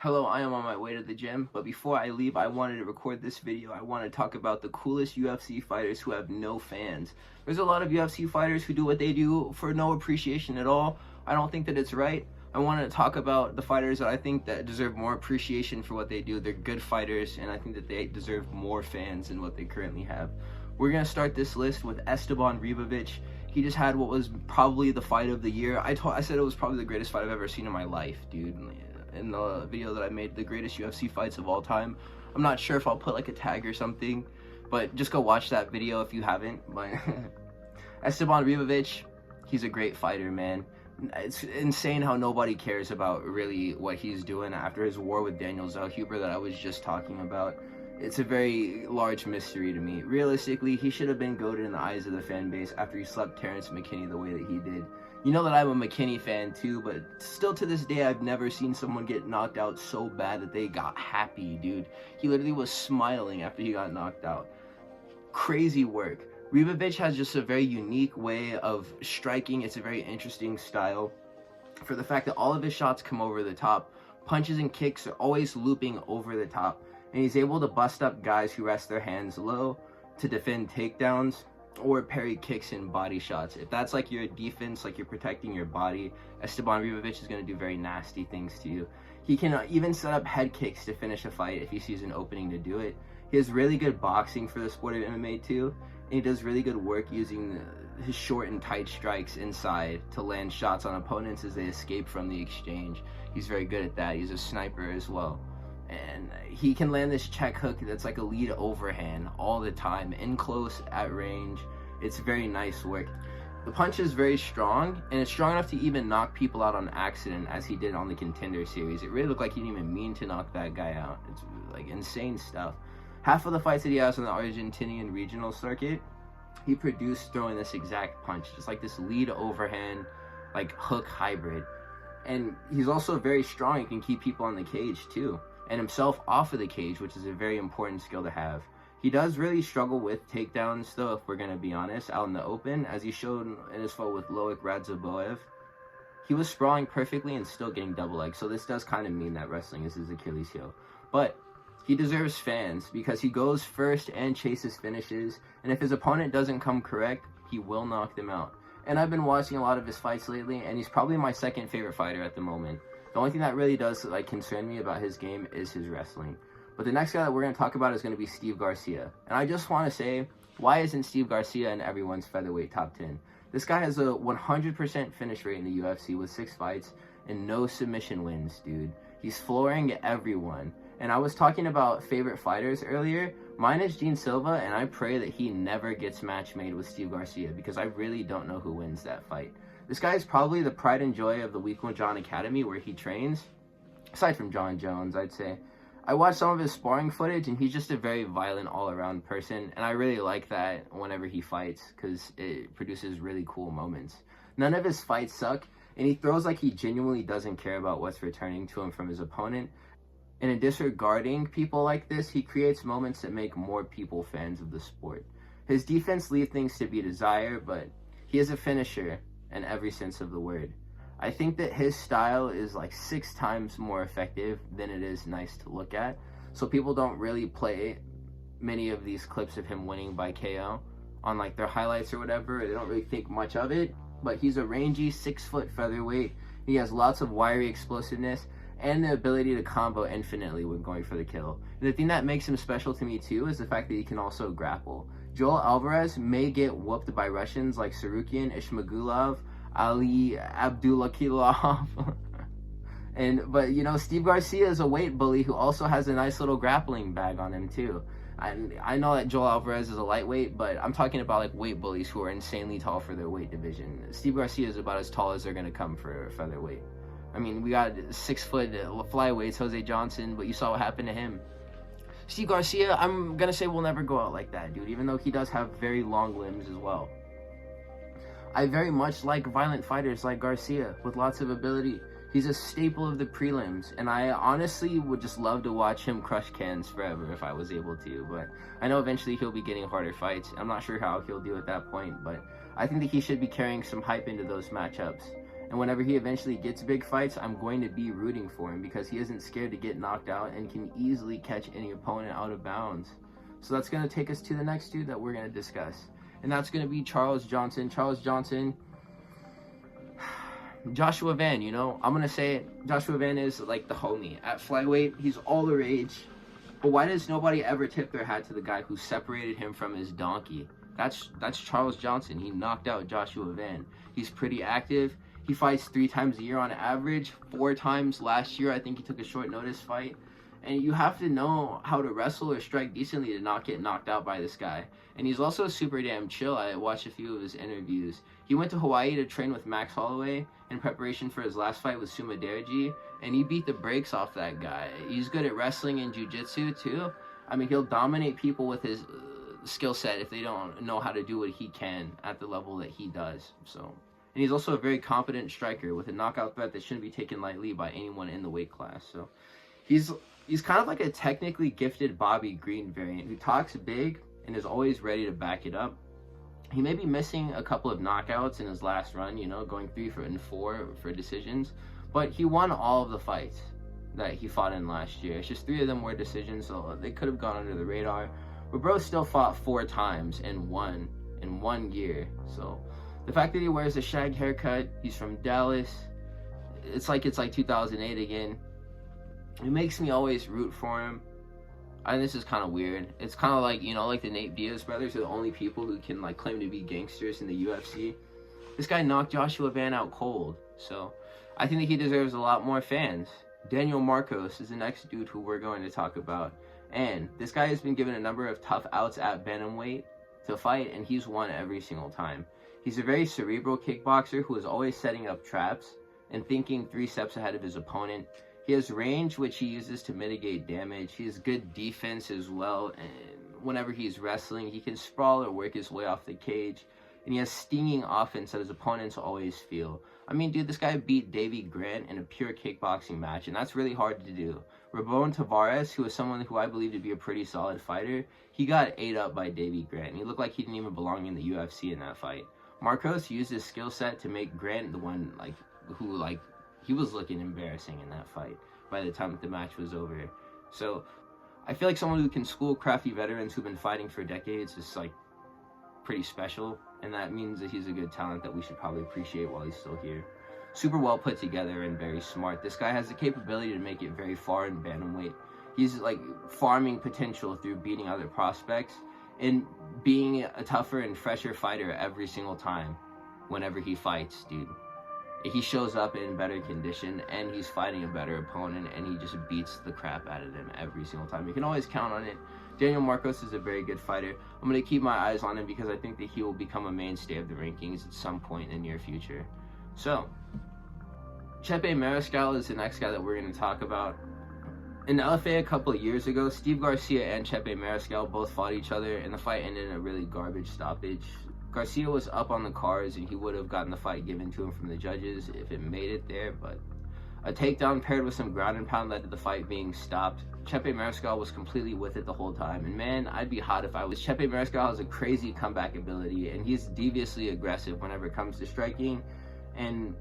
Hello, I am on my way to the gym, but before I leave, I wanted to record this video. I want to talk about the coolest UFC fighters who have no fans. There's a lot of UFC fighters who do what they do for no appreciation at all. I don't think that it's right. I want to talk about the fighters that I think that deserve more appreciation for what they do. They're good fighters, and I think that they deserve more fans than what they currently have. We're going to start this list with Esteban Ribovics. He just had what was probably the fight of the year. I said it was probably the greatest fight I've ever seen in my life, dude. In the video that I made, the greatest UFC fights of all time. I'm not sure if I'll put like a tag or something, but just go watch that video if you haven't. But Esteban Ribovics, he's a great fighter, man. It's insane how nobody cares about really what he's doing after his war with Daniel Zellhuber that I was just talking about. It's a very large mystery to me. Realistically, he should have been goated in the eyes of the fan base after he slept Terrence McKinney the way that he did. You know that I'm a McKinney fan too, but still to this day, I've never seen someone get knocked out so bad that they got happy, dude. He literally was smiling after he got knocked out. Crazy work. Ribovics has just a very unique way of striking. It's a very interesting style. For the fact that all of his shots come over the top, punches and kicks are always looping over the top, and he's able to bust up guys who rest their hands low to defend takedowns or parry kicks and body shots. If that's like your defense, like you're protecting your body, Esteban Ribovics is going to do very nasty things to you. He can even set up head kicks to finish a fight if he sees an opening to do it. He has really good boxing for the sport of MMA too, and he does really good work using his short and tight strikes inside to land shots on opponents as they escape from the exchange. He's very good at that. He's a sniper as well. And he can land this check hook that's like a lead overhand all the time, in close, at range. It's very nice work. The punch is very strong, and it's strong enough to even knock people out on accident, as he did on the Contender series. It really looked like he didn't even mean to knock that guy out. It's like insane stuff. Half of the fights that he has on the Argentinian regional circuit, he produced throwing this exact punch, just like this lead overhand, like hook hybrid. And he's also very strong. He can keep people on the cage too, and himself off of the cage, which is a very important skill to have. He does really struggle with takedowns though, if we're going to be honest, out in the open, as he showed in his fight with Loic Radzaboev. He was sprawling perfectly and still getting double legs, so this does kind of mean that wrestling is his Achilles heel. But he deserves fans because he goes first and chases finishes, and if his opponent doesn't come correct, he will knock them out. And I've been watching a lot of his fights lately, and he's probably my second favorite fighter at the moment. The only thing that really does like concern me about his game is his wrestling. But the next guy that we're going to talk about is going to be Steve Garcia. And I just want to say, why isn't Steve Garcia in everyone's featherweight top 10? This guy has a 100% finish rate in the UFC with 6 fights and no submission wins, dude. He's flooring everyone. And I was talking about favorite fighters earlier. Mine is Gene Silva, and I pray that he never gets match made with Steve Garcia because I really don't know who wins that fight. This guy is probably the pride and joy of the Week 1 John Academy where he trains. Aside from John Jones, I'd say. I watched some of his sparring footage, and he's just a very violent all-around person, and I really like that whenever he fights because it produces really cool moments. None of his fights suck, and he throws like he genuinely doesn't care about what's returning to him from his opponent. And in disregarding people like this, he creates moments that make more people fans of the sport. His defense leaves things to be desired, but he is a finisher in every sense of the word. I think that his style is like 6 times more effective than it is nice to look at. So people don't really play many of these clips of him winning by KO on like their highlights or whatever. They don't really think much of it, but he's a rangy 6-foot featherweight. He has lots of wiry explosiveness and the ability to combo infinitely when going for the kill. And the thing that makes him special to me too is the fact that he can also grapple. Joel Alvarez may get whooped by Russians like Sarukian, Ishmagulov, Ali Abdulakilov. But you know, Steve Garcia is a weight bully who also has a nice little grappling bag on him too. I know that Joel Alvarez is a lightweight, but I'm talking about like weight bullies who are insanely tall for their weight division. Steve Garcia is about as tall as they're going to come for featherweight. I mean, we got 6-foot flyweights, Jose Johnson, but you saw what happened to him. Steve Garcia, I'm going to say will never go out like that, dude, even though he does have very long limbs as well. I very much like violent fighters like Garcia with lots of ability. He's a staple of the prelims, and I honestly would just love to watch him crush cans forever if I was able to, but I know eventually he'll be getting harder fights. I'm not sure how he'll do at that point, but I think that he should be carrying some hype into those matchups. And whenever he eventually gets big fights, I'm going to be rooting for him because he isn't scared to get knocked out and can easily catch any opponent out of bounds. So that's going to take us to the next dude that we're going to discuss. And that's going to be Charles Johnson. Charles Johnson, Joshua Van, you know, I'm going to say it. Joshua Van is like the homie. At flyweight, he's all the rage. But why does nobody ever tip their hat to the guy who separated him from his donkey? That's Charles Johnson. He knocked out Joshua Van. He's pretty active. He fights 3 times a year on average, 4 times last year. I think he took a short notice fight. And you have to know how to wrestle or strike decently to not get knocked out by this guy. And he's also super damn chill. I watched a few of his interviews. He went to Hawaii to train with Max Holloway in preparation for his last fight with Suma Derji, and he beat the brakes off that guy. He's good at wrestling and jiu-jitsu too. I mean, he'll dominate people with his skill set if they don't know how to do what he can at the level that he does. So, and he's also a very competent striker with a knockout threat that shouldn't be taken lightly by anyone in the weight class. So he's kind of like a technically gifted Bobby Green variant who talks big and is always ready to back it up. He may be missing a couple of knockouts in his last run, you know, going 3-4 for decisions, but he won all of the fights that he fought in last year. It's just 3 of them were decisions, so they could have gone under the radar. But bro still fought 4 times and won in 1 year. So the fact that he wears a shag haircut, he's from Dallas, it's like 2008 again. It makes me always root for him. And this is kind of weird. It's kind of like, you know, like the Nate Diaz brothers are the only people who can like claim to be gangsters in the UFC. This guy knocked Joshua Van out cold. So I think that he deserves a lot more fans. Daniel Marcos is the next dude who we're going to talk about. And this guy has been given a number of tough outs at bantamweight to fight, and he's won every single time. He's a very cerebral kickboxer who is always setting up traps and thinking 3 steps ahead of his opponent. He has range, which he uses to mitigate damage. He has good defense as well. And whenever he's wrestling, he can sprawl or work his way off the cage. And he has stinging offense that his opponents always feel. I mean, dude, this guy beat Davy Grant in a pure kickboxing match, and that's really hard to do. Ramon Tavares, who is someone who I believe to be a pretty solid fighter, he got ate up by Davy Grant, and he looked like he didn't even belong in the UFC in that fight. Marcos used his skill set to make Grant the one, he was looking embarrassing in that fight by the time the match was over. So I feel like someone who can school crafty veterans who've been fighting for decades is like pretty special, and that means that he's a good talent that we should probably appreciate while he's still here. Super well put together and very smart. This guy has the capability to make it very far in bantamweight. He's like farming potential through beating other prospects and being a tougher and fresher fighter every single time whenever he fights, dude. He shows up in better condition, and he's fighting a better opponent, and he just beats the crap out of them every single time. You can always count on it. Daniel Marcos is a very good fighter. I'm going to keep my eyes on him because I think that he will become a mainstay of the rankings at some point in the near future. So, Chepe Mariscal is the next guy that we're going to talk about. In the LFA a couple of years ago, Steve Garcia and Chepe Mariscal both fought each other, and the fight ended in a really garbage stoppage. Garcia was up on the cards, and he would have gotten the fight given to him from the judges if it made it there, but a takedown paired with some ground and pound led to the fight being stopped. Chepe Mariscal was completely with it the whole time, and man, I'd be hot if I was. Chepe Mariscal has a crazy comeback ability, and he's deviously aggressive whenever it comes to striking, and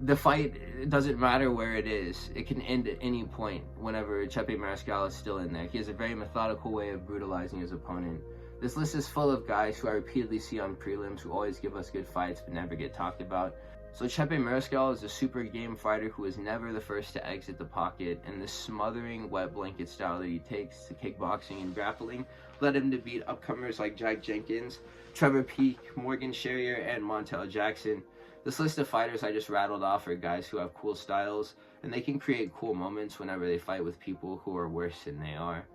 the fight, it doesn't matter where it is. It can end at any point whenever Chepe Mariscal is still in there. He has a very methodical way of brutalizing his opponent. This list is full of guys who I repeatedly see on prelims who always give us good fights but never get talked about. So Chepe Mariscal is a super game fighter who is never the first to exit the pocket, and the smothering wet blanket style that he takes to kickboxing and grappling led him to beat upcomers like Jack Jenkins, Trevor Peek, Morgan Sherrier, and Montel Jackson. This list of fighters I just rattled off are guys who have cool styles, and they can create cool moments whenever they fight with people who are worse than they are.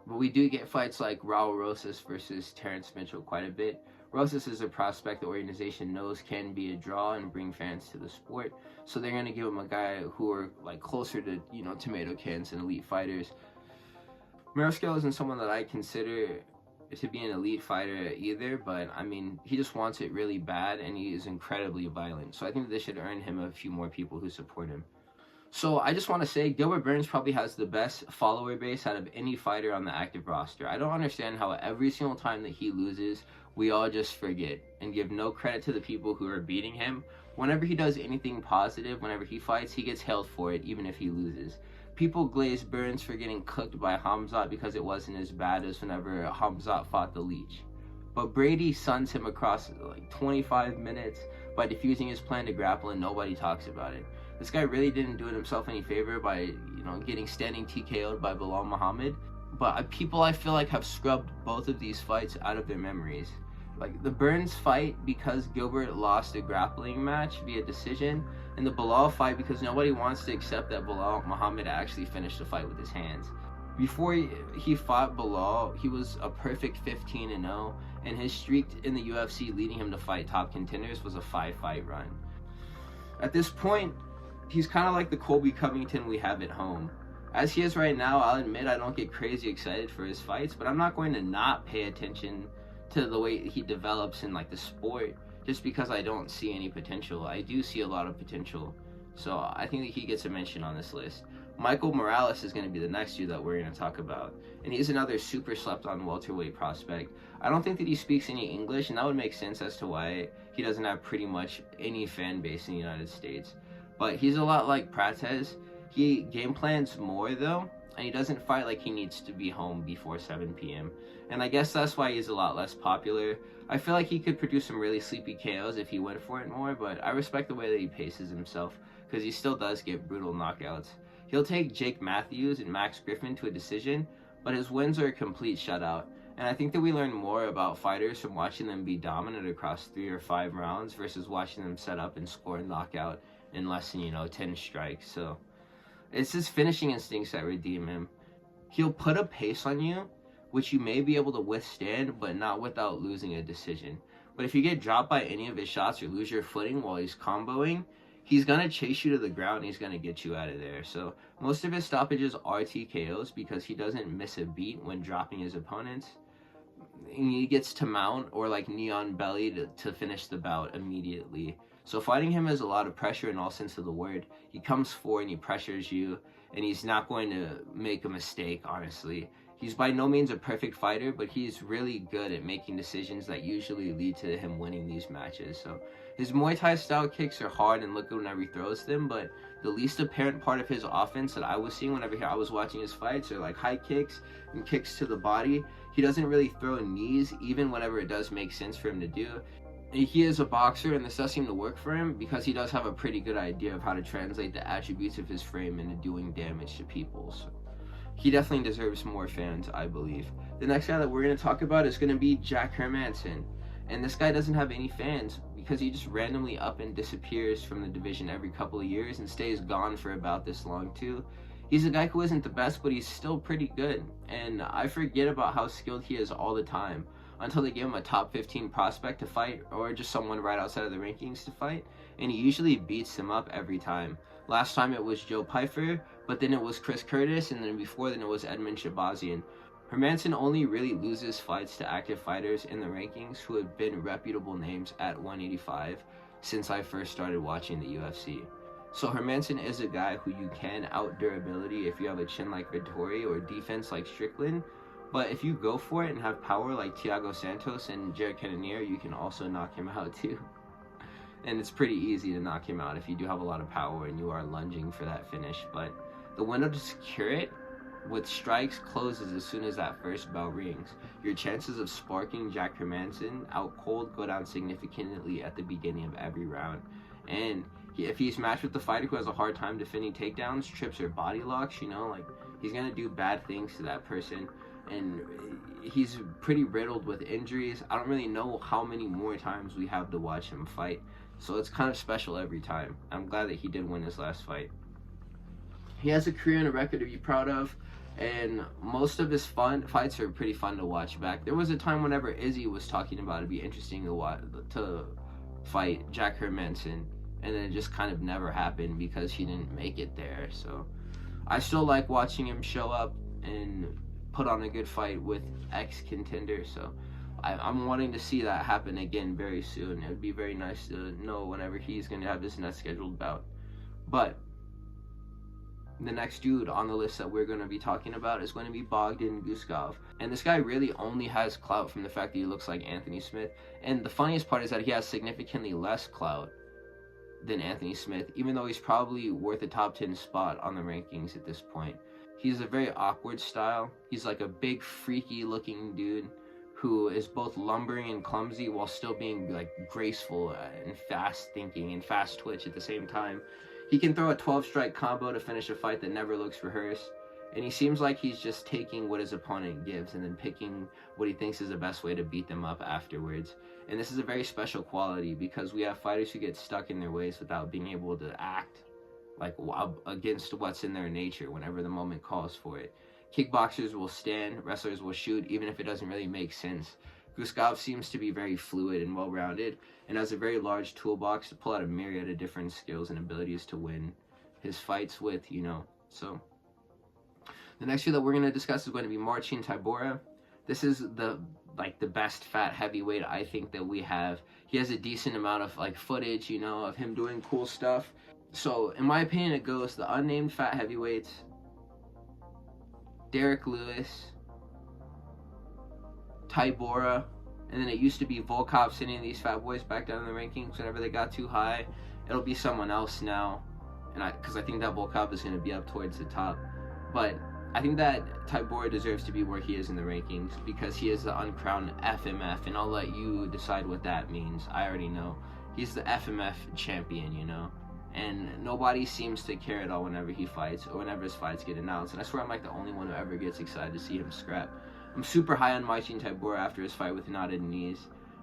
But we do get fights like Raul Rosas versus Terrence Mitchell quite a bit. Rosas is a prospect the organization knows can be a draw and bring fans to the sport, so they're going to give him a guy who are like closer to, you know, tomato cans and elite fighters. Mariscal isn't someone that I consider to be an elite fighter either, but I mean, he just wants it really bad, and he is incredibly violent, so I think this should earn him a few more people who support him. So I just want to say, Gilbert Burns probably has the best follower base out of any fighter on the active roster. I don't understand how every single time that he loses, we all just forget and give no credit to the people who are beating him, Whenever he does anything positive, whenever he fights, he gets hailed for it, even if he loses. People glaze Burns for getting cooked by Khamzat because it wasn't as bad as whenever Khamzat fought the Leech. But Brady suns him across like 25 minutes by defusing his plan to grapple, and nobody talks about it. This guy really didn't do himself any favor by, getting standing TKO'd by Bilal Muhammad. But people, I feel like, have scrubbed both of these fights out of their memories. Like the Burns fight because Gilbert lost a grappling match via decision, and the Bilal fight because nobody wants to accept that Bilal Muhammad actually finished the fight with his hands. Before he fought Bilal, he was a perfect 15-0, and his streak in the UFC leading him to fight top contenders was a 5-fight run. At this point, he's kind of like the Colby Covington we have at home. As he is right now, I'll admit I don't get crazy excited for his fights, but I'm not going to not pay attention to the way he develops in like the sport just because I don't see any potential. I do see a lot of potential, so I think that he gets a mention on this list. Michael Morales is going to be the next dude that we're going to talk about, and he's another super slept on welterweight prospect. I don't think that he speaks any English, and that would make sense as to why he doesn't have pretty much any fan base in the United States. But he's a lot like Prates. He game plans more though, and he doesn't fight like he needs to be home before 7 p.m. And I guess that's why he's a lot less popular. I feel like he could produce some really sleepy KOs if he went for it more, but I respect the way that he paces himself because he still does get brutal knockouts. He'll take Jake Matthews and Max Griffin to a decision, but his wins are a complete shutout. And I think that we learn more about fighters from watching them be dominant across 3 or 5 rounds versus watching them set up and score a knockout in less than, 10 strikes. So it's his finishing instincts that redeem him. He'll put a pace on you, which you may be able to withstand, but not without losing a decision. But if you get dropped by any of his shots or lose your footing while he's comboing, he's going to chase you to the ground and he's going to get you out of there. So most of his stoppages are TKOs because he doesn't miss a beat when dropping his opponents. And he gets to mount or like knee on belly to finish the bout immediately. So fighting him is a lot of pressure in all sense of the word. He comes forward and he pressures you, and he's not going to make a mistake, honestly. He's by no means a perfect fighter, but he's really good at making decisions that usually lead to him winning these matches. So his Muay Thai style kicks are hard and look good whenever he throws them, but the least apparent part of his offense that I was seeing whenever I was watching his fights are like high kicks and kicks to the body. He doesn't really throw knees, even whenever it does make sense for him to do. He is a boxer, and this does seem to work for him because he does have a pretty good idea of how to translate the attributes of his frame into doing damage to people. So he definitely deserves more fans, I believe. The next guy that we're going to talk about is going to be Jack Hermanson. And this guy doesn't have any fans because he just randomly up and disappears from the division every couple of years and stays gone for about this long too. He's a guy who isn't the best, but he's still pretty good. And I forget about how skilled he is all the time until they give him a top 15 prospect to fight or just someone right outside of the rankings to fight, and he usually beats him up every time. Last time it was Joe Pyfer, but then it was Chris Curtis, and then before then it was Edmund Shabazian. Hermanson only really loses fights to active fighters in the rankings who have been reputable names at 185 since I first started watching the UFC. So Hermanson is a guy who you can out durability if you have a chin like Vettori or defense like Strickland. But if you go for it and have power like Thiago Santos and Jared Cannonier, you can also knock him out too. And it's pretty easy to knock him out if you do have a lot of power and you are lunging for that finish. But the window to secure it with strikes closes as soon as that first bell rings. Your chances of sparking Jack Hermanson out cold go down significantly at the beginning of every round. And if he's matched with the fighter who has a hard time defending takedowns, trips, or body locks, he's going to do bad things to that person. And he's pretty riddled with injuries. I don't really know how many more times we have to watch him fight, so it's kind of special every time. I'm glad that he did win his last fight. He has a career and a record to be proud of, and most of his fights are pretty fun to watch back. There was a time whenever Izzy was talking about it'd be interesting to fight Jack Hermanson, and then it just kind of never happened because he didn't make it there. So I still like watching him show up and put on a good fight with ex-contenders, so I'm wanting to see that happen again very soon. It would be very nice to know whenever he's going to have this next scheduled bout. But the next dude on the list that we're going to be talking about is going to be Bogdan Guskov. And this guy really only has clout from the fact that he looks like Anthony Smith. And the funniest part is that he has significantly less clout than Anthony Smith, even though he's probably worth a top 10 spot on the rankings at this point. He's a very awkward style. He's like a big, freaky looking dude who is both lumbering and clumsy while still being like graceful and fast thinking and fast twitch at the same time. He can throw a 12-strike combo to finish a fight that never looks rehearsed, and he seems like he's just taking what his opponent gives and then picking what he thinks is the best way to beat them up afterwards. And this is a very special quality because we have fighters who get stuck in their ways without being able to act like against what's in their nature whenever the moment calls for it. Kickboxers will stand, wrestlers will shoot, even if it doesn't really make sense. Guskov seems to be very fluid and well-rounded, and has a very large toolbox to pull out a myriad of different skills and abilities to win his fights with, you know. So, the next fight that we're going to discuss is going to be Marcin Tybura. This is the best fat heavyweight I think that we have. He has a decent amount of like footage, you know, of him doing cool stuff. So, in my opinion, it goes the unnamed fat heavyweights, Derek Lewis, Tybura, and then it used to be Volkov sending these fat boys back down in the rankings whenever they got too high. It'll be someone else now, and because I think that Volkov is going to be up towards the top. But I think that Tybura deserves to be where he is in the rankings because he is the uncrowned FMF, and I'll let you decide what that means. I already know. He's the FMF champion, you know. And nobody seems to care at all whenever he fights or whenever his fights get announced. And I swear I'm like the only one who ever gets excited to see him scrap. I'm super high on Marcin Tybura after his fight with knotted knees.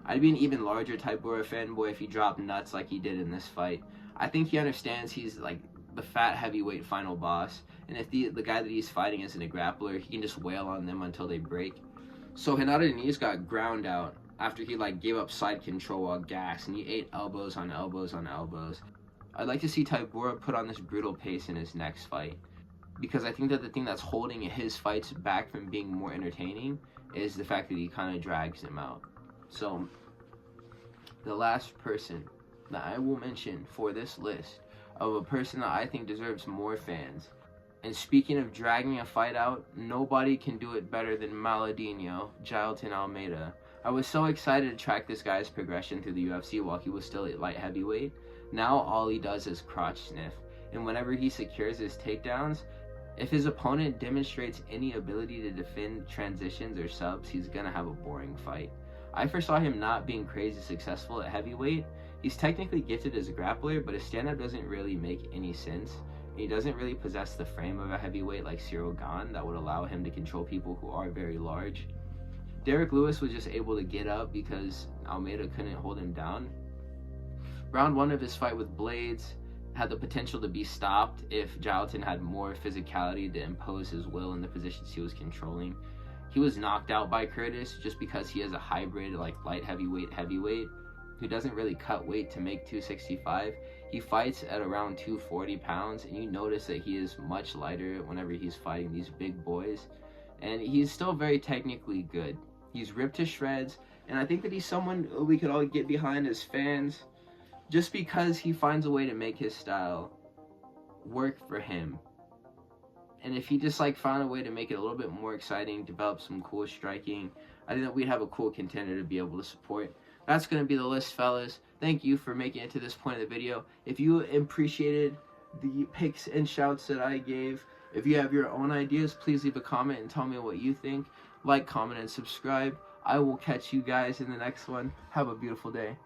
I'd be an even larger Tybura fanboy if he dropped nuts like he did in this fight. I think he understands he's like the fat heavyweight final boss. And if the guy that he's fighting isn't a grappler, he can just wail on them until they break. So knotted knees got ground out after he like gave up side control while gassed, and he ate elbows on elbows on elbows. I'd like to see Tybura put on this brutal pace in his next fight, because I think that the thing that's holding his fights back from being more entertaining is the fact that he kind of drags him out. So, the last person that I will mention for this list of a person that I think deserves more fans, and speaking of dragging a fight out, nobody can do it better than Maladino, Jailton Almeida. I was so excited to track this guy's progression through the UFC while he was still at light heavyweight. Now all he does is crotch sniff, and whenever he secures his takedowns, if his opponent demonstrates any ability to defend transitions or subs, he's gonna have a boring fight. I foresaw him not being crazy successful at heavyweight. He's technically gifted as a grappler, but his stand-up doesn't really make any sense. And he doesn't really possess the frame of a heavyweight like Cyril Gane that would allow him to control people who are very large. Derek Lewis was just able to get up because Almeida couldn't hold him down. Round one of his fight with Blades had the potential to be stopped if Jailton had more physicality to impose his will in the positions he was controlling. He was knocked out by Curtis just because he is a hybrid like light heavyweight who doesn't really cut weight to make 265. He fights at around 240 pounds, and you notice that he is much lighter whenever he's fighting these big boys. And he's still very technically good. He's ripped to shreds, and I think that he's someone we could all get behind as fans, just because he finds a way to make his style work for him. And if he just like found a way to make it a little bit more exciting, develop some cool striking, I think that we'd have a cool contender to be able to support. That's going to be the list, fellas. Thank you for making it to this point of the video. If you appreciated the picks and shouts that I gave, if you have your own ideas, please leave a comment and tell me what you think. Like, comment, and subscribe. I will catch you guys in the next one. Have a beautiful day.